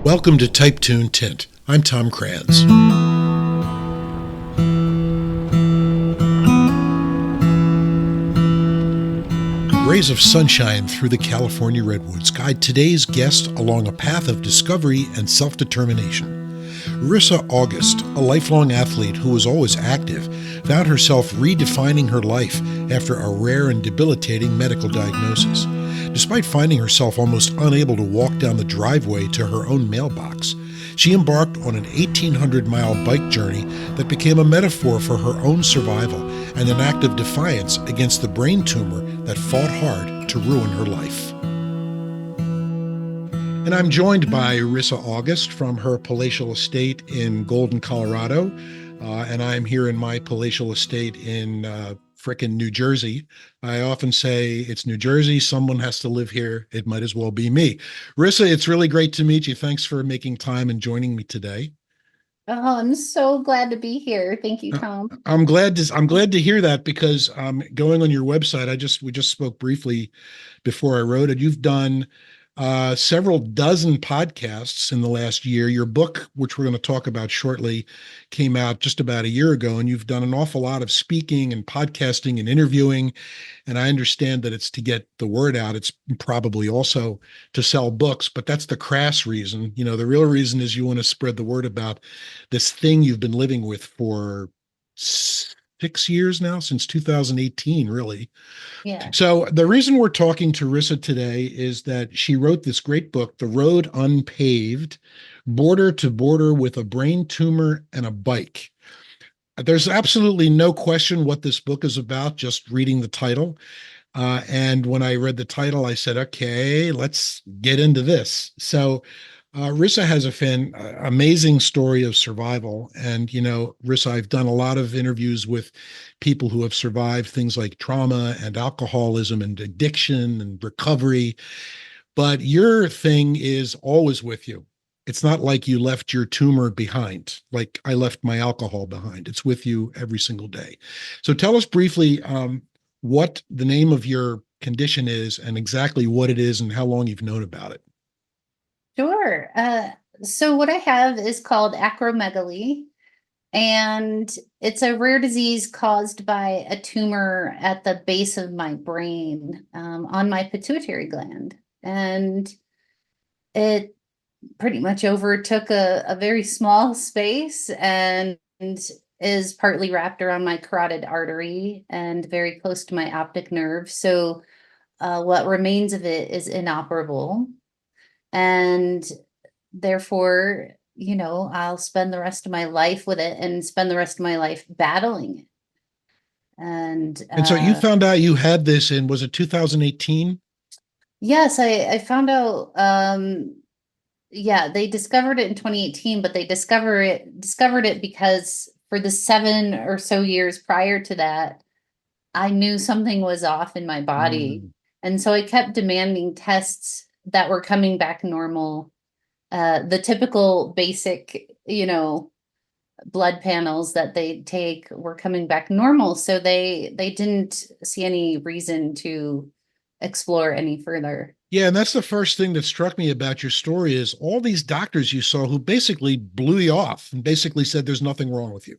Welcome to Type Tune Tint. I'm Tom Kranz. Rays of sunshine through the California redwoods guide today's guest along a path of discovery and self-determination. Risa August, a lifelong athlete who was always active, found herself redefining her life after a rare and debilitating medical diagnosis. Despite finding herself almost unable to walk down the driveway to her own mailbox, she embarked on an 1,800-mile bike journey that became a metaphor for her own survival and an act of defiance against the brain tumor that fought hard to ruin her life. And I'm joined by Risa August from her palatial estate in Golden, Colorado, and I'm here in my palatial estate in frickin' New Jersey. I often say it's New Jersey. Someone has to live here. It might as well be me. Risa, it's really great to meet you. Thanks for making time and joining me today. Oh, I'm so glad to be here. Thank you, Tom. I'm glad to hear that because going on your website, we just spoke briefly before I wrote it. You've done several dozen podcasts in the last year. Your book, which we're going to talk about shortly, came out just about a year ago, and you've done an awful lot of speaking and podcasting and interviewing. And I understand that it's to get the word out. It's probably also to sell books, but that's the crass reason. You know, the real reason is you want to spread the word about this thing you've been living with for 6 years now, since 2018, really. Yeah. So the reason we're talking to Risa today is that she wrote this great book, The Road Unpaved, Border to Border with a Brain Tumor and a Bike. There's absolutely no question what this book is about, just reading the title. And when I read the title, I said, okay, let's get into this. So Risa has amazing story of survival. And, you know, Risa, I've done a lot of interviews with people who have survived things like trauma and alcoholism and addiction and recovery. But your thing is always with you. It's not like you left your tumor behind, like I left my alcohol behind. It's with you every single day. So tell us briefly what the name of your condition is and exactly what it is and how long you've known about it. Sure. So what I have is called acromegaly, and it's a rare disease caused by a tumor at the base of my brain, on my pituitary gland. And it pretty much overtook a very small space and is partly wrapped around my carotid artery and very close to my optic nerve. So what remains of it is inoperable. And therefore, you know, I'll spend the rest of my life with it and spend the rest of my life battling it. And so you found out you had this in, was it 2018? Yes, I found out. Yeah, they discovered it in 2018, but they discovered it because for the 7 or so years prior to that, I knew something was off in my body. And so I kept demanding tests that were coming back normal. The typical basic, you know, blood panels that they take were coming back normal. So they didn't see any reason to explore any further. Yeah, and that's the first thing that struck me about your story is all these doctors you saw who basically blew you off and basically said there's nothing wrong with you,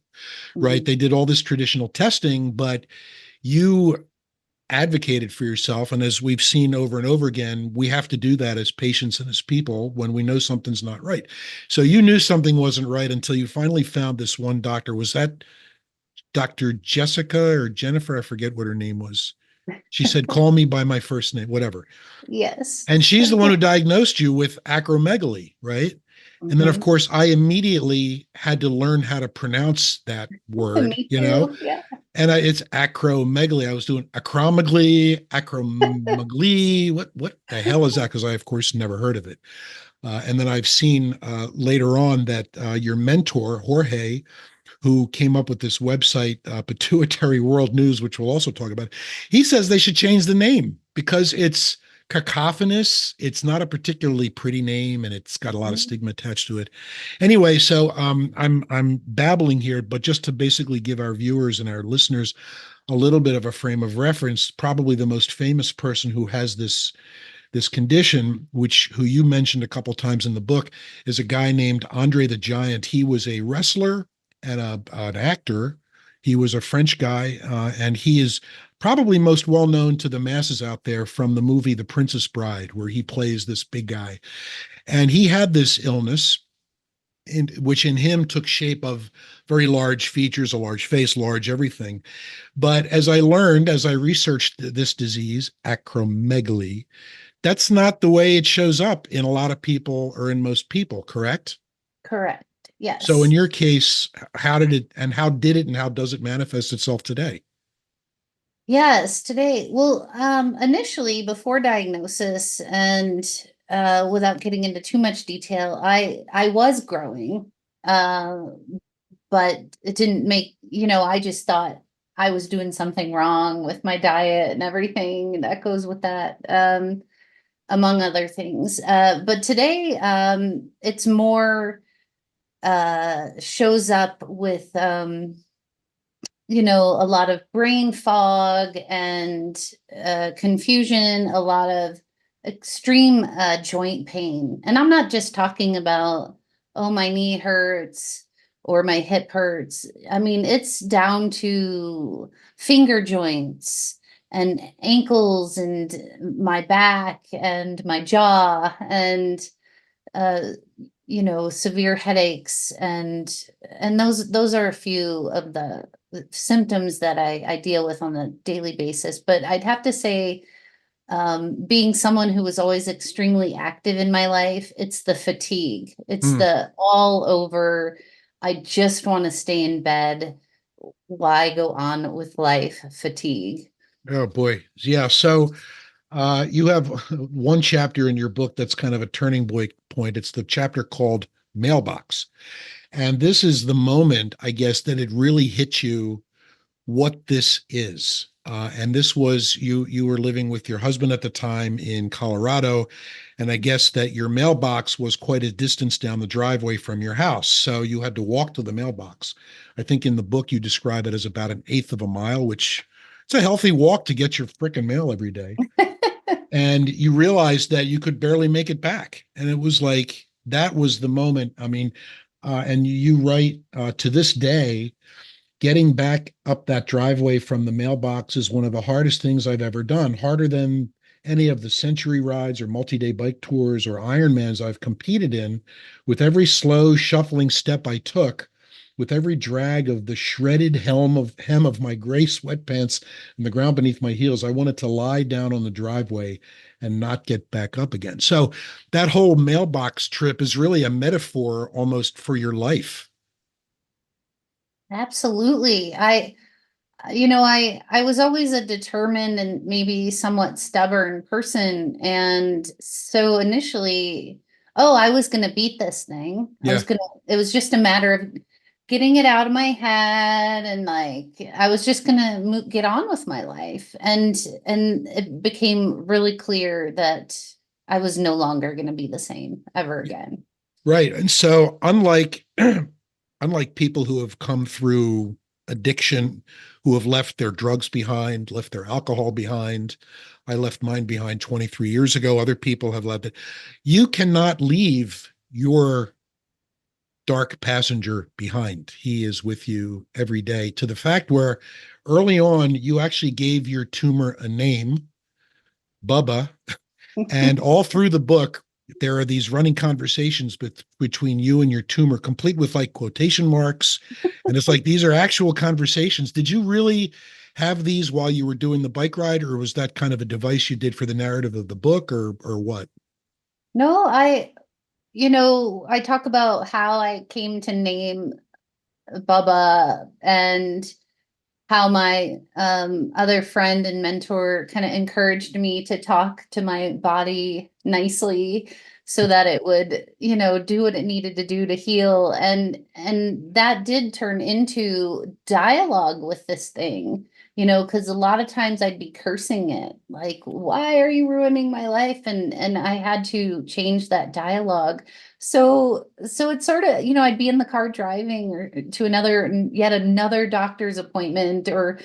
right? Mhm. They did all this traditional testing, but you advocated for yourself. And as we've seen over and over again, we have to do that as patients and as people when we know something's not right. So you knew something wasn't right until you finally found this one doctor. Was that Dr. Jessica or Jennifer? I forget what her name was. She said, call me by my first name, whatever. Yes. And she's the one who diagnosed you with acromegaly, right? And then, of Mhm. course, I immediately had to learn how to pronounce that word, Me you know, too. Yeah. and it's acromegaly. I was doing acromegaly. What the hell is that? Because I, of course, never heard of it. And then I've seen later on that your mentor, Jorge, who came up with this website, Pituitary World News, which we'll also talk about, he says they should change the name because it's cacophonous. It's not a particularly pretty name, and it's got a lot of Mhm. stigma attached to it. Anyway, so I'm babbling here, but just to basically give our viewers and our listeners a little bit of a frame of reference, probably the most famous person who has this this condition, which who you mentioned a couple times in the book, is a guy named Andre the Giant. He was a wrestler and an actor. He was a French guy, and he is probably most well known to the masses out there from the movie The Princess Bride, where he plays this big guy. And he had this illness, which in him took shape of very large features, a large face, large everything. But as I learned, as I researched this disease, acromegaly, that's not the way it shows up in a lot of people or in most people, correct? Correct. So in Yes. your case, how does it manifest itself today? Yes, today. Well, initially before diagnosis and without getting into too much detail, I was growing. Uh, but it didn't make, I just thought I was doing something wrong with my diet and everything that goes with that, among other things. But today, it's more shows up with a lot of brain fog and confusion, a lot of extreme joint pain. And I'm not just talking about, oh, my knee hurts or my hip hurts. I mean, it's down to finger joints and ankles and my back and my jaw and uh, severe headaches and those are a few of the symptoms that I deal with on a daily basis. But I'd have to say, being someone who was always extremely active in my life, it's the fatigue. It's Hmm. the all over, I just want to stay in bed. Why go on with life fatigue? Oh boy. Yeah. So you have one chapter in your book that's kind of a turning point. It's the chapter called Mailbox. And this is the moment, I guess, that it really hit you what this is. And this was you were living with your husband at the time in Colorado, and I guess that your mailbox was quite a distance down the driveway from your house. So you had to walk to the mailbox. I think in the book you describe it as about an eighth of a mile, which it's a healthy walk to get your frickin' mail every day. And you realized that you could barely make it back. And it was like that was the moment. I mean, and you write to this day, getting back up that driveway from the mailbox is one of the hardest things I've ever done, harder than any of the century rides or multi-day bike tours or Ironmans I've competed in. With every slow shuffling step I took, with every drag of the shredded hem of my gray sweatpants and the ground beneath my heels, I wanted to lie down on the driveway and not get back up again. So that whole mailbox trip is really a metaphor almost for your life. Absolutely. I was always a determined and maybe somewhat stubborn person. And so initially, oh, I was going to beat this thing. Yeah. It was just a matter of getting it out of my head. And like, I was just going to get on with my life. And it became really clear that I was no longer going to be the same ever again. Right. And so unlike unlike people who have come through addiction, who have left their drugs behind, left their alcohol behind, I left mine behind 23 years ago. Other people have left it. You cannot leave your dark passenger behind. He is with you every day to the fact where early on you actually gave your tumor a name, Bubba, and all through the book, there are these running conversations between you and your tumor, complete with like quotation marks. And it's like these are actual conversations. Did you really have these while you were doing the bike ride, or was that kind of a device you did for the narrative of the book, or what? No, I talk about how I came to name Bubba and how my other friend and mentor kind of encouraged me to talk to my body nicely so that it would, do what it needed to do to heal. And that did turn into dialogue with this thing, because a lot of times I'd be cursing it, like, why are you ruining my life? And I had to change that dialogue. So it's sort of, I'd be in the car driving or to yet another doctor's appointment or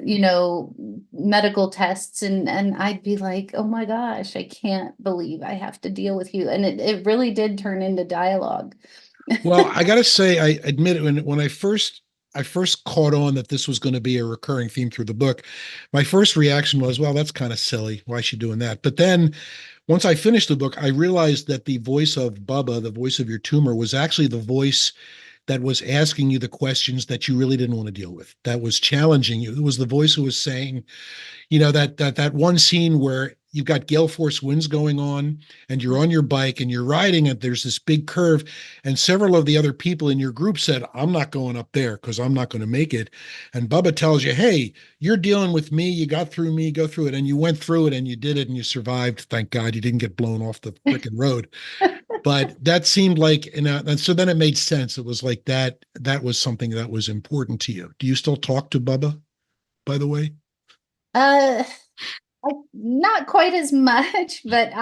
you know, medical tests, and I'd be like, oh my gosh, I can't believe I have to deal with you. And it really did turn into dialogue. Well, I gotta say, I admit it when I first caught on that this was going to be a recurring theme through the book, my first reaction was, well, that's kind of silly. Why is she doing that? But then once I finished the book, I realized that the voice of Bubba, the voice of your tumor, was actually the voice that was asking you the questions that you really didn't want to deal with, that was challenging you. It was the voice who was saying, that one scene where you've got gale force winds going on and you're on your bike and you're riding it, there's this big curve, and several of the other people in your group said, I'm not going up there because I'm not going to make it. And Bubba tells you, hey, you're dealing with me, you got through me, go through it. And you went through it and you did it and you survived. Thank God you didn't get blown off the freaking road. But that seemed like, and so then it made sense. It was like that was something that was important to you. Do you still talk to Bubba, by the way? Uh, not quite as much, but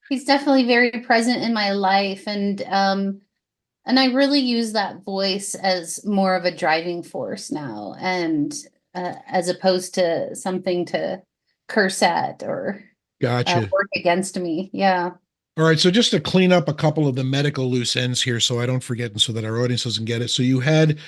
he's definitely very present in my life, and I really use that voice as more of a driving force now, and as opposed to something to curse at or Gotcha. work against me. Yeah. All right, so just to clean up a couple of the medical loose ends here so I don't forget and so that our audience doesn't get it. So you had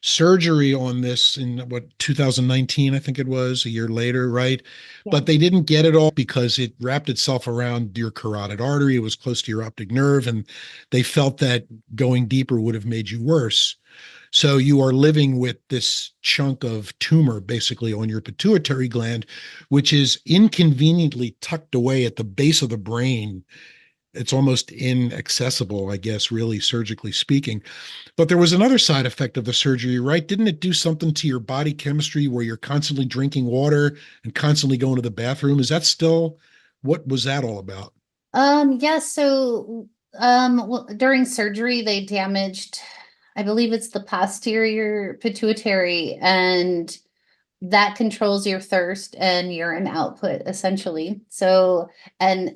surgery on this in what, 2019, I think it was, a year later, right? Yeah. But they didn't get it all because it wrapped itself around your carotid artery. It was close to your optic nerve, and they felt that going deeper would have made you worse. So you are living with this chunk of tumor basically on your pituitary gland, which is inconveniently tucked away at the base of the brain. It's almost inaccessible, I guess, really surgically speaking. But there was another side effect of the surgery, right? Didn't it do something to your body chemistry where you're constantly drinking water and constantly going to the bathroom? Is that still, what was that all about? Yeah, so during surgery they damaged, I believe it's the posterior pituitary, and that controls your thirst and urine output essentially. So and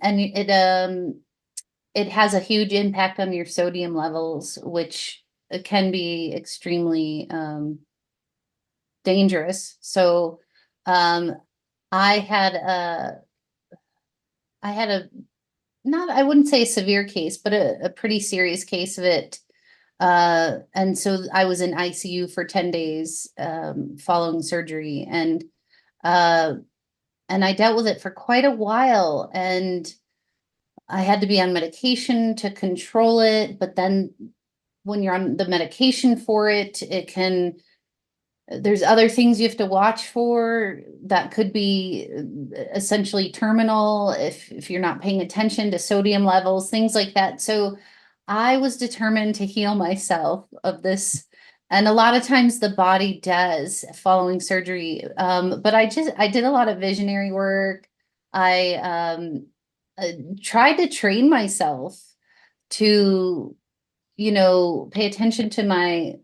it has a huge impact on your sodium levels, which can be extremely dangerous. So um I had a I had a not, I wouldn't say a severe case, but a pretty serious case of it. And so I was in ICU for 10 days following surgery, uh and I dealt with it for quite a while, and I had to be on medication to control it, but then when you're on the medication for it, it can there's other things you have to watch for that could be essentially terminal if you're not paying attention to sodium levels, things like that. So I was determined to heal myself of this. And a lot of times the body does following surgery. But I did a lot of visionary work. I tried to train myself to, pay attention to my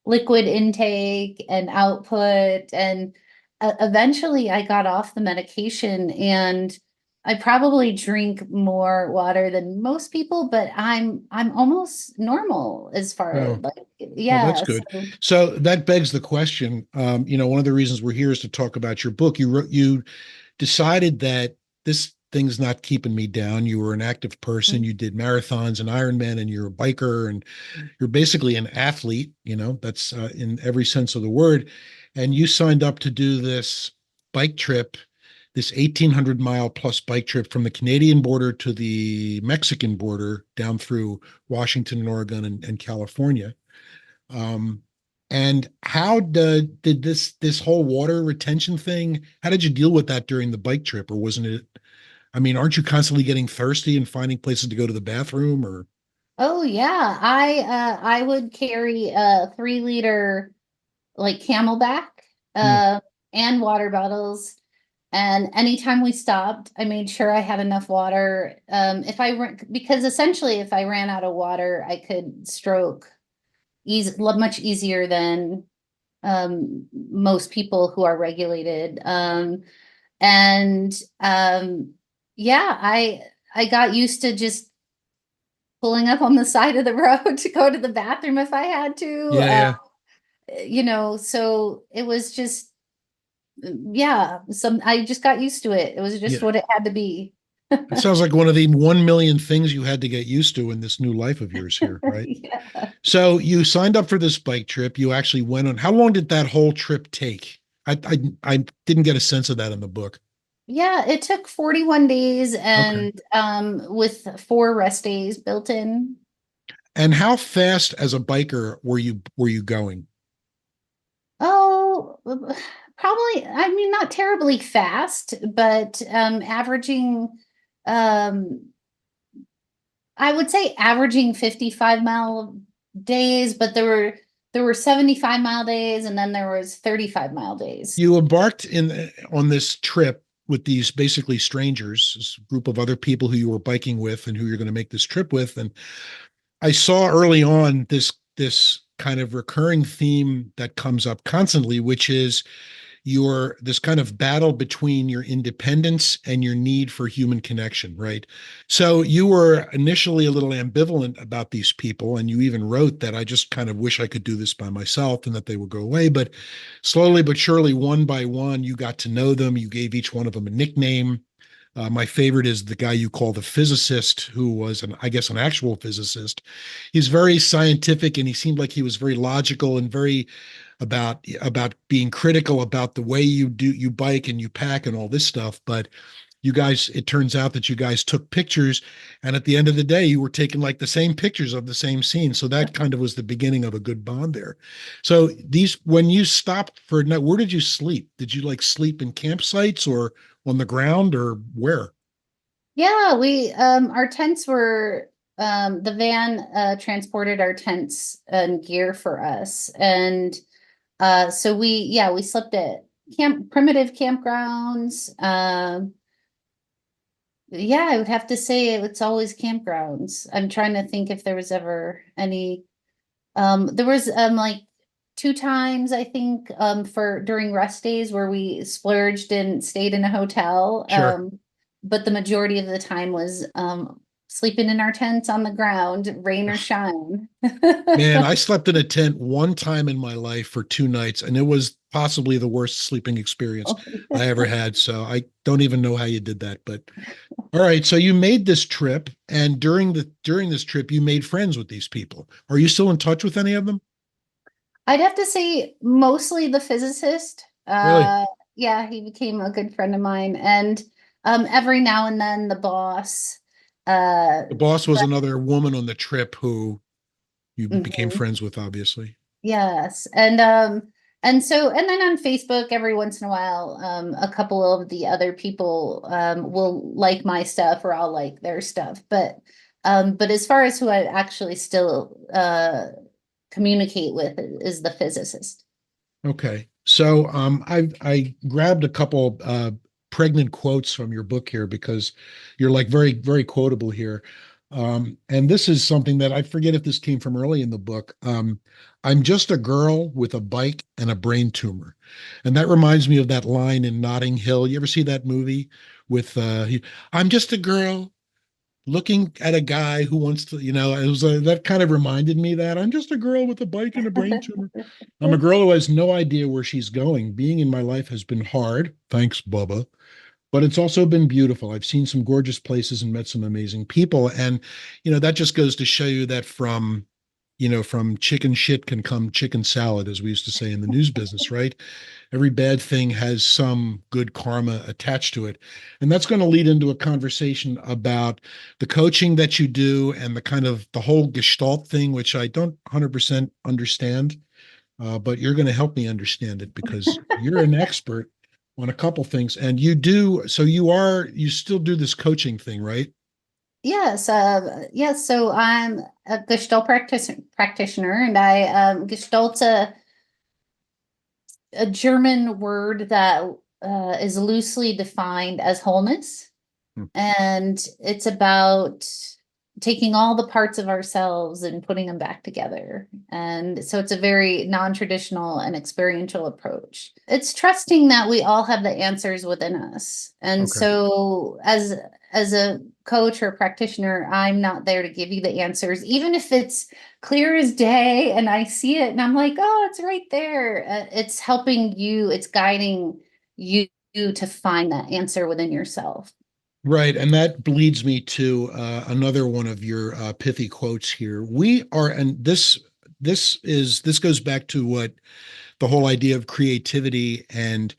liquid intake and output, and eventually I got off the medication, and I probably drink more water than most people, but I'm almost normal as far as Oh, like, well, that's yeah. good. So So that begs the question. One of the reasons we're here is to talk about your book. You decided that this thing's not keeping me down. You were an active person. You did marathons and Ironman, and you're a biker, and you're basically an athlete. That's in every sense of the word. And you signed up to do this bike trip, this 1,800-mile plus bike trip from the Canadian border to the Mexican border down through Washington and Oregon and California. Um, and how did this whole water retention thing, how did you deal with that during the bike trip? Or wasn't it, I mean, aren't you constantly getting thirsty and finding places to go to the bathroom or? oh yeah, I would carry a 3 liter like Camelback Hmm, uh and water bottles. And anytime we stopped, I made sure I had enough water. If I ran, because essentially, if I ran out of water, I could stroke much easier than most people who are regulated. And yeah, I got used to just pulling up on the side of the road to go to the bathroom if I had to. yeah, yeah. so it was just, yeah, I just got used to it. It was just Yeah. what it had to be. It sounds like one of the 1 million things you had to get used to in this new life of yours here, right? Yeah. So you signed up for this bike trip. You actually went on. How long did that whole trip take? I didn't get a sense of that in the book. Yeah, it took 41 days Okay. and with 4 rest days built in. And how fast as a biker were you going? Oh, probably, I mean, not terribly fast, but averaging, um, I would say averaging 55-mile days, but there were 75-mile days and then there was 35-mile days. You embarked in on this trip with these basically strangers, this group of other people who you were biking with and who you're going to make this trip with. And I saw early on this kind of recurring theme that comes up constantly, which is your this kind of battle between your independence and your need for human connection, right? So you were initially a little ambivalent about these people, and you even wrote that I just kind of wish I could do this by myself and that they would go away. But slowly but surely, one by one, you got to know them. You gave each one of them a nickname. My favorite is the guy you call the physicist, who was, I guess, an actual physicist. He's very scientific, and he seemed like he was very logical and very about being critical about the way you bike and you pack and all this stuff. But you guys, it turns out that you guys took pictures, and at the end of the day, you were taking like the same pictures of the same scene. So that kind of was the beginning of a good bond there. So when you stopped for a night, where did you sleep? Did you like sleep in campsites or on the ground or where? Yeah, we our tents were the van transported our tents and gear for us. And so we slept at primitive campgrounds. Yeah, I would have to say it's always campgrounds. I'm trying to think if there was ever any. There was like 2 times I think for during rest days where we splurged and stayed in a hotel. Sure. But the majority of the time was sleeping in our tents on the ground, rain or shine. Man, I slept in a tent one time in my life for 2 nights, and it was possibly the worst sleeping experience I ever had. So I don't even know how you did that. But all right, so you made this trip, and during this trip, you made friends with these people. Are you still in touch with any of them? I'd have to say mostly the physicist. Really? Yeah, he became a good friend of mine, and every now and then the boss. Uh, The boss was but another woman on the trip who you became mhm. friends with, obviously. Yes, and then on Facebook every once in a while, a couple of the other people will like my stuff or I'll like their stuff. But as far as who I actually still communicate with is the physicist. Okay. So I grabbed a couple pregnant quotes from your book here because you're like very, very quotable here. And this is something that I forget if this came from early in the book. I'm just a girl with a bike and a brain tumor. And that reminds me of that line in Notting Hill. You ever see that movie with I'm just a girl looking at a guy who wants to, it was that kind of reminded me that I'm just a girl with a bike and a brain tumor. I'm a girl who has no idea where she's going. Being in my life has been hard. Thanks, Bubba. But it's also been beautiful. I've seen some gorgeous places and met some amazing people. And, that just goes to show you that from chicken shit can come chicken salad, as we used to say in the news business, right? Every bad thing has some good karma attached to it. And that's going to lead into a conversation about the coaching that you do and the kind of the whole Gestalt thing, which I don't 100% understand, but you're going to help me understand it because you're an expert on a couple things. And so you still do this coaching thing, right? Yes. So I'm a Gestalt practitioner, and I Gestalt's a German word that is loosely defined as wholeness. Hmm. And it's about taking all the parts of ourselves and putting them back together. And so it's a very non-traditional and experiential approach. It's trusting that we all have the answers within us. And Okay. so as a coach or practitioner, I'm not there to give you the answers, even if it's clear as day and I see it and I'm like, oh, it's right there. It's helping you, it's guiding you to find that answer within yourself. Right. And that leads me to another one of your pithy quotes here. We are, and this goes back to what the whole idea of creativity and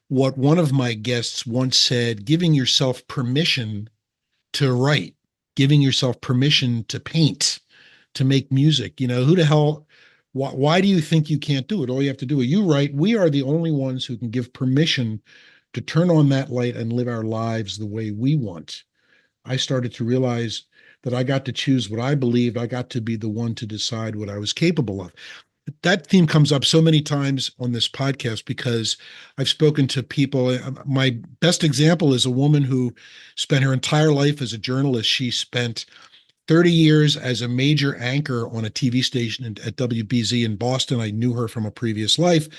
what one of my guests once said, giving yourself permission to write, giving yourself permission to paint, to make music. Who the hell, why do you think you can't do it? All you have to do is you write. We are the only ones who can give permission to turn on that light and live our lives the way we want. I started to realize that I got to choose what I believed. I got to be the one to decide what I was capable of. That theme comes up so many times on this podcast because I've spoken to people. My best example is a woman who spent her entire life as a journalist. She spent 30 years as a major anchor on a TV station at WBZ in Boston. I knew her from a previous life.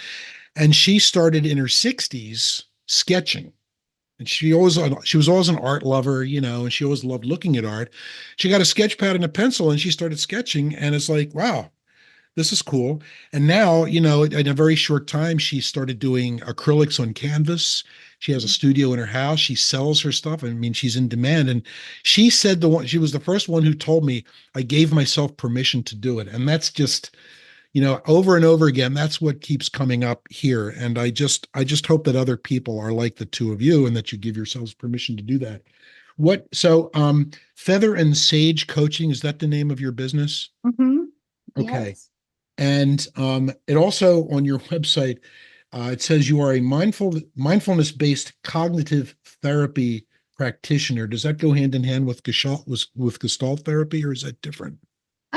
And she started in her 60s sketching. And she was always an art lover, and she always loved looking at art. She got a sketch pad and a pencil and she started sketching. And it's like, wow, this is cool. And now, in a very short time, she started doing acrylics on canvas. She has a studio in her house. She sells her stuff. I mean, she's in demand. And she was the first one who told me I gave myself permission to do it. And that's just, over and over again, that's what keeps coming up here. And I just hope that other people are like the two of you and that you give yourselves permission to do that. Feather and Sage Coaching, is that the name of your business? Mm-hmm. Okay. Yes. And it also on your website, it says you are a mindfulness-based cognitive therapy practitioner. Does that go hand in hand with Gestalt therapy, or is that different?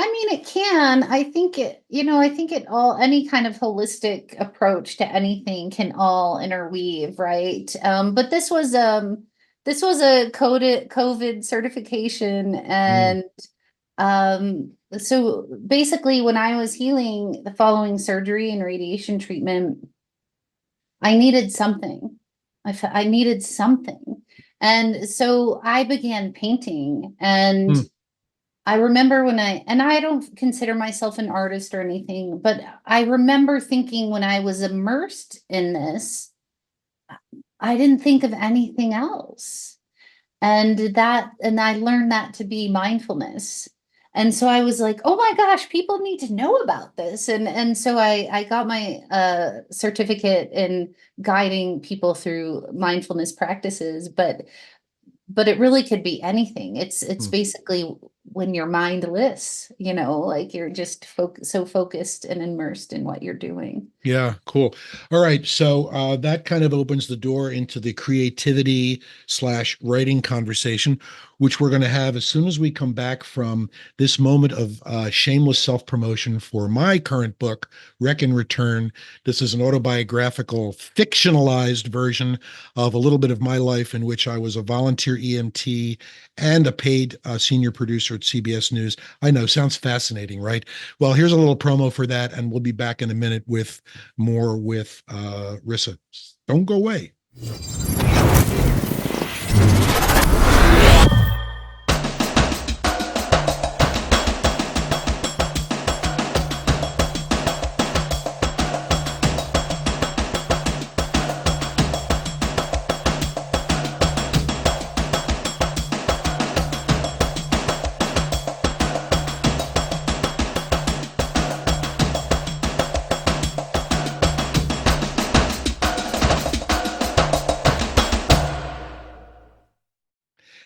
I mean, it can. I think it all, any kind of holistic approach to anything can all interweave, right? But this was a coded COVID certification. Mm, And so basically when I was healing the following surgery and radiation treatment, I needed something. I needed something. And so I began painting. And mm, I remember and I don't consider myself an artist or anything, but I remember thinking when I was immersed in this, I didn't think of anything else. And I learned that to be mindfulness. And so I was like, oh my gosh, people need to know about this. And so I got my certificate in guiding people through mindfulness practices, but it really could be anything. It's mm. basically when your mind lifts, like you're just so focused and immersed in what you're doing. Yeah, cool. All right. So that kind of opens the door into the creativity slash writing conversation, which we're going to have as soon as we come back from this moment of shameless self-promotion for my current book, Wreck and Return. This is an autobiographical, fictionalized version of a little bit of my life in which I was a volunteer EMT and a paid senior producer at CBS News. I know, sounds fascinating, right? Well, here's a little promo for that, and we'll be back in a minute with more with Risa. Don't go away.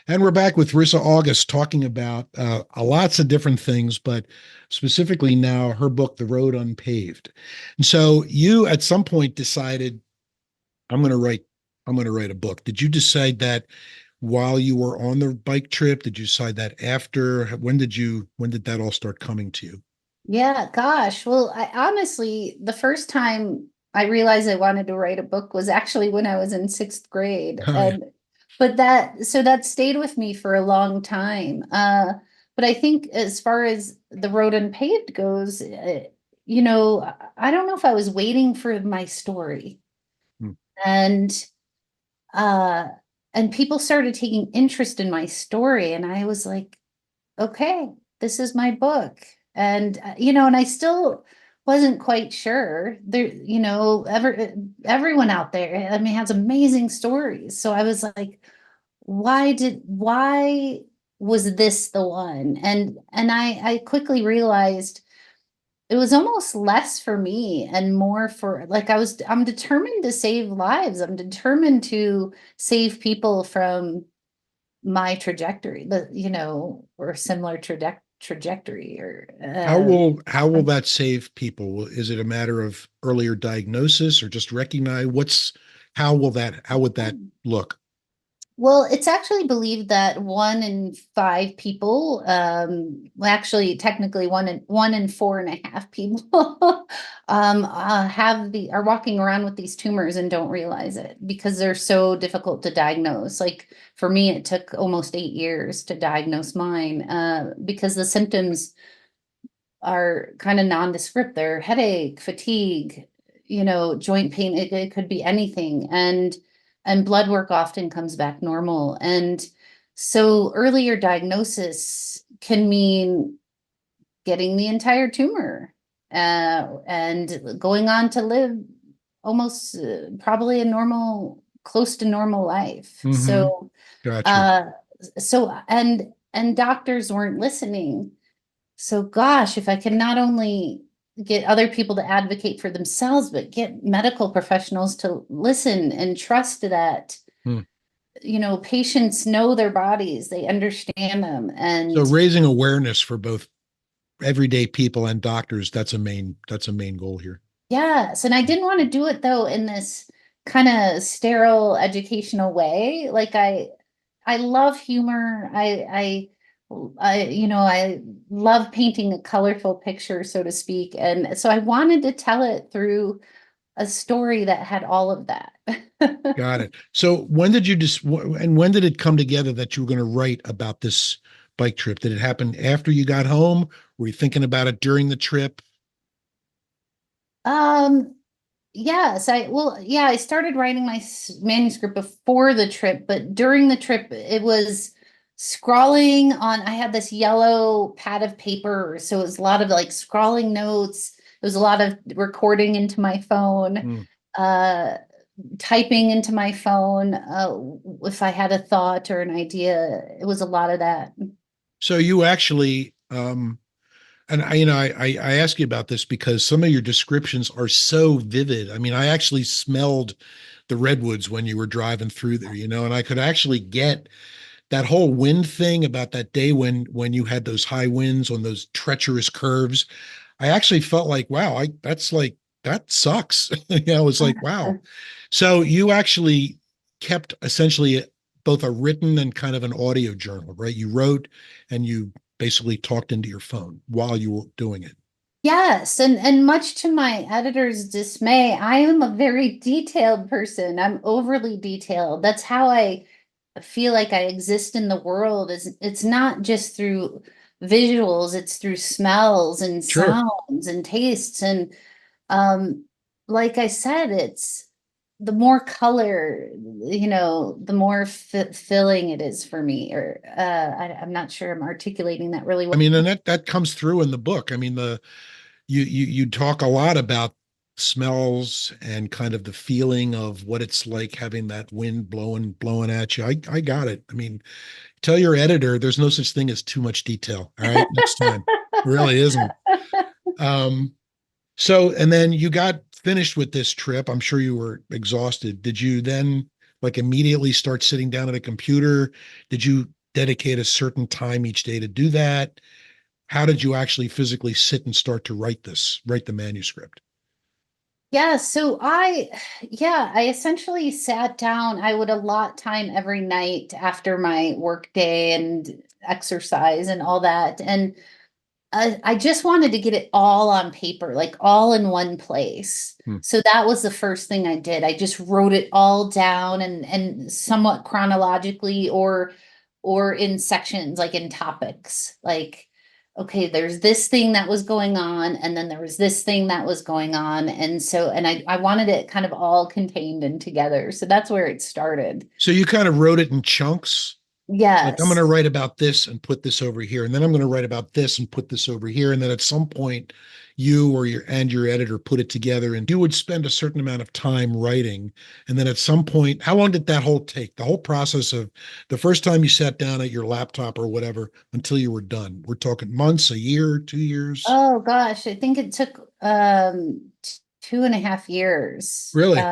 And we're back with Risa August talking about lots of different things, but specifically now her book, The Road Unpaved. And so you at some point decided, I'm going to write, I'm going to write a book. Did you decide that while you were on the bike trip? Did you decide that after? When did that all start coming to you? Yeah, gosh. Well, I honestly, the first time I realized I wanted to write a book was actually when I was in sixth grade. Oh, yeah. And but that stayed with me for a long time. But I think as far as the road unpaved goes, I don't know if I was waiting for my story. Hmm. And uh and people started taking interest in my story, and I was like, okay, this is my book. And and I still wasn't quite sure. There, everyone out there, I mean, has amazing stories. So I was like, why was this the one? And I quickly realized it was almost less for me and more for, like, I'm determined to save lives. I'm determined to save people from my trajectory, but or similar trajectory, or How will that save people? Is it a matter of earlier diagnosis or just recognize how would that look? well, it's actually believed that 1 in 5 people, well, actually, technically one in 4.5 people, are walking around with these tumors and don't realize it because they're so difficult to diagnose. Like for me, it took almost 8 years to diagnose mine, because the symptoms are kind of nondescript. They're headache, fatigue, joint pain. It could be anything. And blood work often comes back normal. And so earlier diagnosis can mean getting the entire tumor, and going on to live almost, probably a close to normal life. Mm-hmm. Gotcha. Uh, and doctors weren't listening. So gosh, if I can not only get other people to advocate for themselves, but get medical professionals to listen and trust that, Hmm. patients know their bodies, they understand them. So And raising awareness for both everyday people and doctors, that's a main goal here. yes, and I didn't want to do it though in this kind of sterile educational way. Like I love humor. I love painting a colorful picture, so to speak. And so I wanted to tell it through a story that had all of that. Got it. So when did you just and when did it come together that you were going to write about this bike trip? Did it happen after you got home? Were you thinking about it during the trip? Um, yes, yeah, I started writing my manuscript before the trip, but during the trip, it was scrawling on, I had this yellow pad of paper, so it was a lot of like scrawling notes. It was a lot of recording into my phone, Hmm. uh, typing into my phone, if I had a thought or an idea. It was a lot of that. So you actually, and I ask you about this because some of your descriptions are so vivid. I mean, I actually smelled the redwoods when you were driving through there, and I could actually get that whole wind thing about that day when you had those high winds on those treacherous curves. I actually felt like, wow, that sucks. It's like, wow. So you actually kept essentially both a written and kind of an audio journal, right? You wrote and you basically talked into your phone while you were doing it. Yes, and much to my editor's dismay, I am a very detailed person. I'm overly detailed. That's how I feel like I exist in the world. Is it's not just through visuals, it's through smells and Sure. sounds and tastes. And um like I said, it's the more color, the more filling it is for me. Or I'm not sure I'm articulating that really I well. mean, and that comes through in the book. I mean, you talk a lot about smells and kind of the feeling of what it's like having that wind blowing at you. I got it. I mean, tell your editor there's no such thing as too much detail. All right, next time. Really isn't. Um, so and then you got finished with this trip. I'm sure you were exhausted. Did you then like immediately start sitting down at a computer? Did you dedicate a certain time each day to do that? How did you actually physically sit and start to write the manuscript? Yeah, yeah, I essentially sat down. I would allot time every night after my work day and exercise and all that. And I just wanted to get it all on paper, like all in one place. Hmm. So that was the first thing I did. I just wrote it all down, and somewhat chronologically, or in sections, like in topics. Like okay, there's this thing that was going on, and then there was this thing that was going on. And so, and I wanted it kind of all contained and together. So that's where it started. So you kind of wrote it in chunks. Like I'm going to Yes. write about this and put this over here, and then I'm going to write about this and put this over here, and then at some point, you or your editor put it together, and you would spend a certain amount of time writing, and then at some point, how long did that whole take? The whole process of the first time you sat down at your laptop or whatever until you were done. We're talking months, a year, 2 years. Oh gosh, I think it took 2.5 years. Really?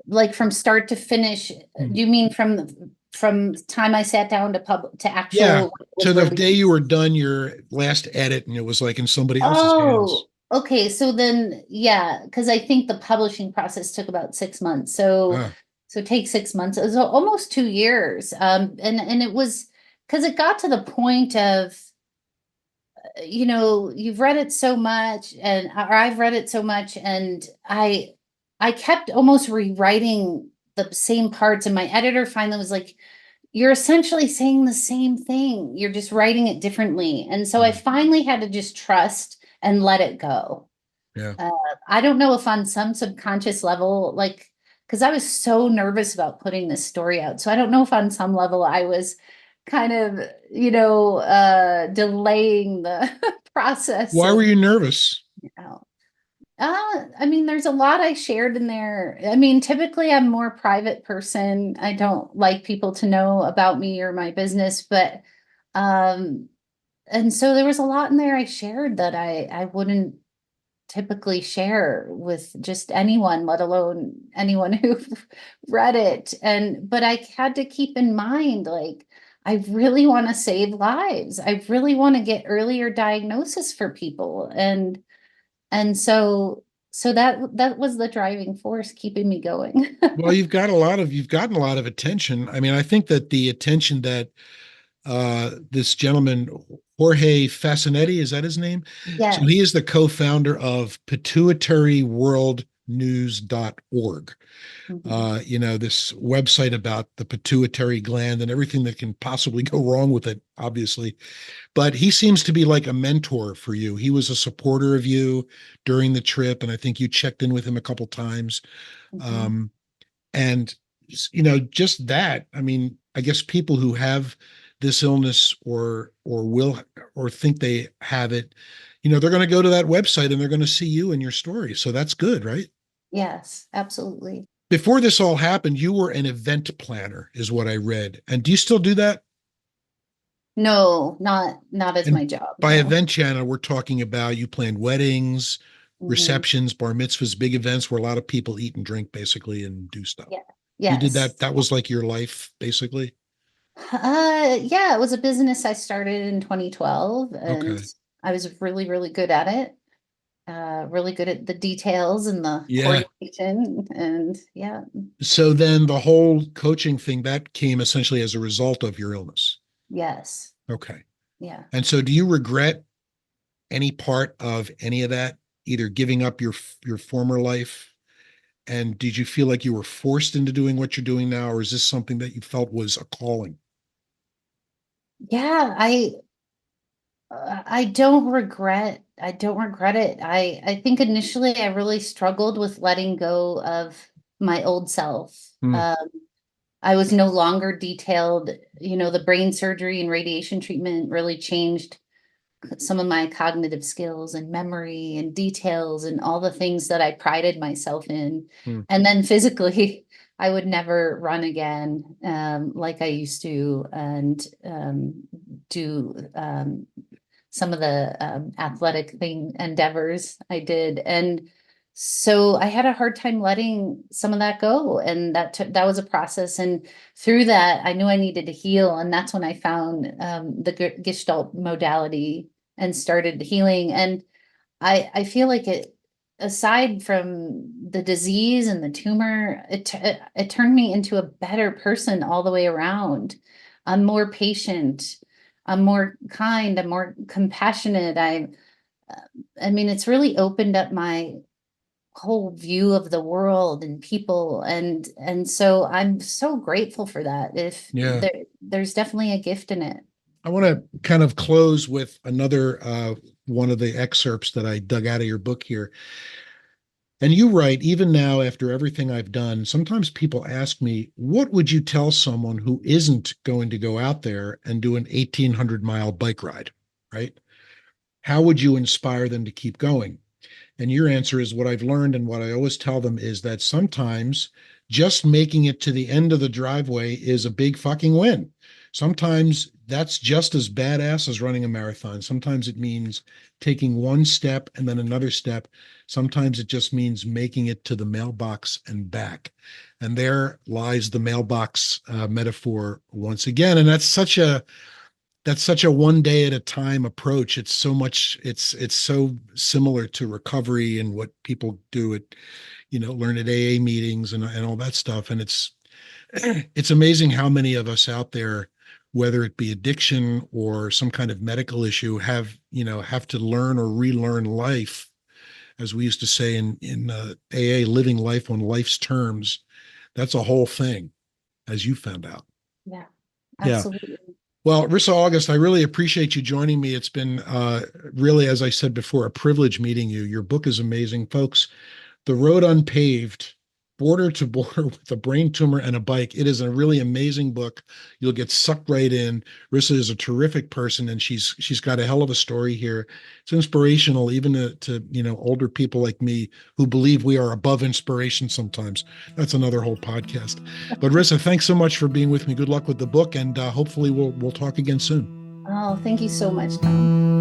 Like from start to finish. Hmm. Do you mean from time I sat down to Yeah. actual So was the day released? you were done your last edit, and it was like in somebody else's hands. Oh, okay. So then, yeah, because I think the publishing process took about 6 months. Ah, So take 6 months. It was almost 2 years. And it was because it got to the point of, you've read it so much, or I've read it so much, and I kept almost rewriting the same parts, and my editor finally was like, you're essentially saying the same thing. You're just writing it differently. And so I hmm, finally had to just trust and let it go. yeah. Uh, I don't know if on some subconscious level, like, because I was so nervous about putting this story out. So I don't know if on some level I was kind of, delaying the process Why were of, you nervous? you know, I mean, there's a lot I shared in there. I mean, typically I'm a more private person. I don't like people to know about me or my business, but um, and so there was a lot in there I shared that I wouldn't typically share with just anyone, let alone anyone who read it. But I had to keep in mind, like, I really want to save lives. I really want to get earlier diagnosis for people. And so that was the driving force keeping me going. Well, you've gotten a lot of attention. I mean, I think that the attention that this gentleman, Jorge Fascinetti, is that his name? So he Yes. is the co-founder of pituitaryworldnews.org. Mhm. This website about the pituitary gland and everything that can possibly go wrong with it, obviously. But he seems to be like a mentor for you. He was a supporter of you during the trip, and I think you checked in with him a couple times. Mhm. Um, and just that, I mean, I guess people who have this illness or will or think they have it, they're going to go to that website and they're going to see you and your story. So that's good, right? Yes, absolutely. Before this all happened, you were an event planner, is what I read. And do you still do that? No, not as And my job, by no. event channel, we're talking about you planned weddings, Mhm. receptions, bar mitzvahs, big events where a lot of people eat and drink basically and do stuff. Yeah. You did that. Yes. That was like your life, basically. Yeah, it was a business I started in 2012, and Okay. I was really, really good at it. Really good at the details and the Yeah. coordination, and yeah. So then the whole coaching thing that came essentially as a result of your illness. Yes. Okay. Yeah. And so do you regret any part of any of that, either giving up your former life? And did you feel like you were forced into doing what you're doing now, or is this something that you felt was a calling? Yeah, I don't regret it. I think initially I really struggled with letting go of my old self. Hmm. Um, I was no longer detailed, the brain surgery and radiation treatment really changed some of my cognitive skills and memory and details and all the things that I prided myself in. Hmm. And then physically, I would never run again like I used to, and do some of the athletic thing endeavors I did. And so I had a hard time letting some of that go. And that was a process. And through that, I knew I needed to heal. And that's when I found the Gestalt modality and started healing. And I feel like aside from the disease and the tumor, it turned me into a better person all the way around. I'm more patient. I'm more kind. I'm more compassionate. I mean, it's really opened up my whole view of the world and people, and so I'm so grateful for that. If Yeah. there's definitely a gift in it. I want to kind of close with another one of the excerpts that I dug out of your book here. And you write, even now, after everything I've done, sometimes people ask me, what would you tell someone who isn't going to go out there and do an 1,800-mile bike ride, right? How would you inspire them to keep going? And your answer is, what I've learned and what I always tell them is that sometimes just making it to the end of the driveway is a big fucking win. Sometimes that's just as badass as running a marathon. Sometimes it means taking one step and then another step. Sometimes it just means making it to the mailbox and back. And there lies the mailbox metaphor once again. And that's such a one day at a time approach. It's so much, it's so similar to recovery and what people do at, learn at AA meetings and all that stuff. And it's amazing how many of us out there, whether it be addiction or some kind of medical issue, have to learn or relearn life, as we used to say in AA, living life on life's terms. That's a whole thing, as you found out. Yeah, Yeah. absolutely. Well, Risa August, I really appreciate you joining me. It's been really, as I said before, a privilege meeting you. Your book is amazing, folks. The Road Unpaved, Border to Border with a Brain Tumor and a Bike. It is a really amazing book. You'll get sucked right in. Risa is a terrific person, and she's got a hell of a story here. It's inspirational, even to older people like me who believe we are above inspiration sometimes. That's another whole podcast. But Risa, thanks so much for being with me. Good luck with the book, and hopefully we'll talk again soon. Oh, thank you so much, Tom.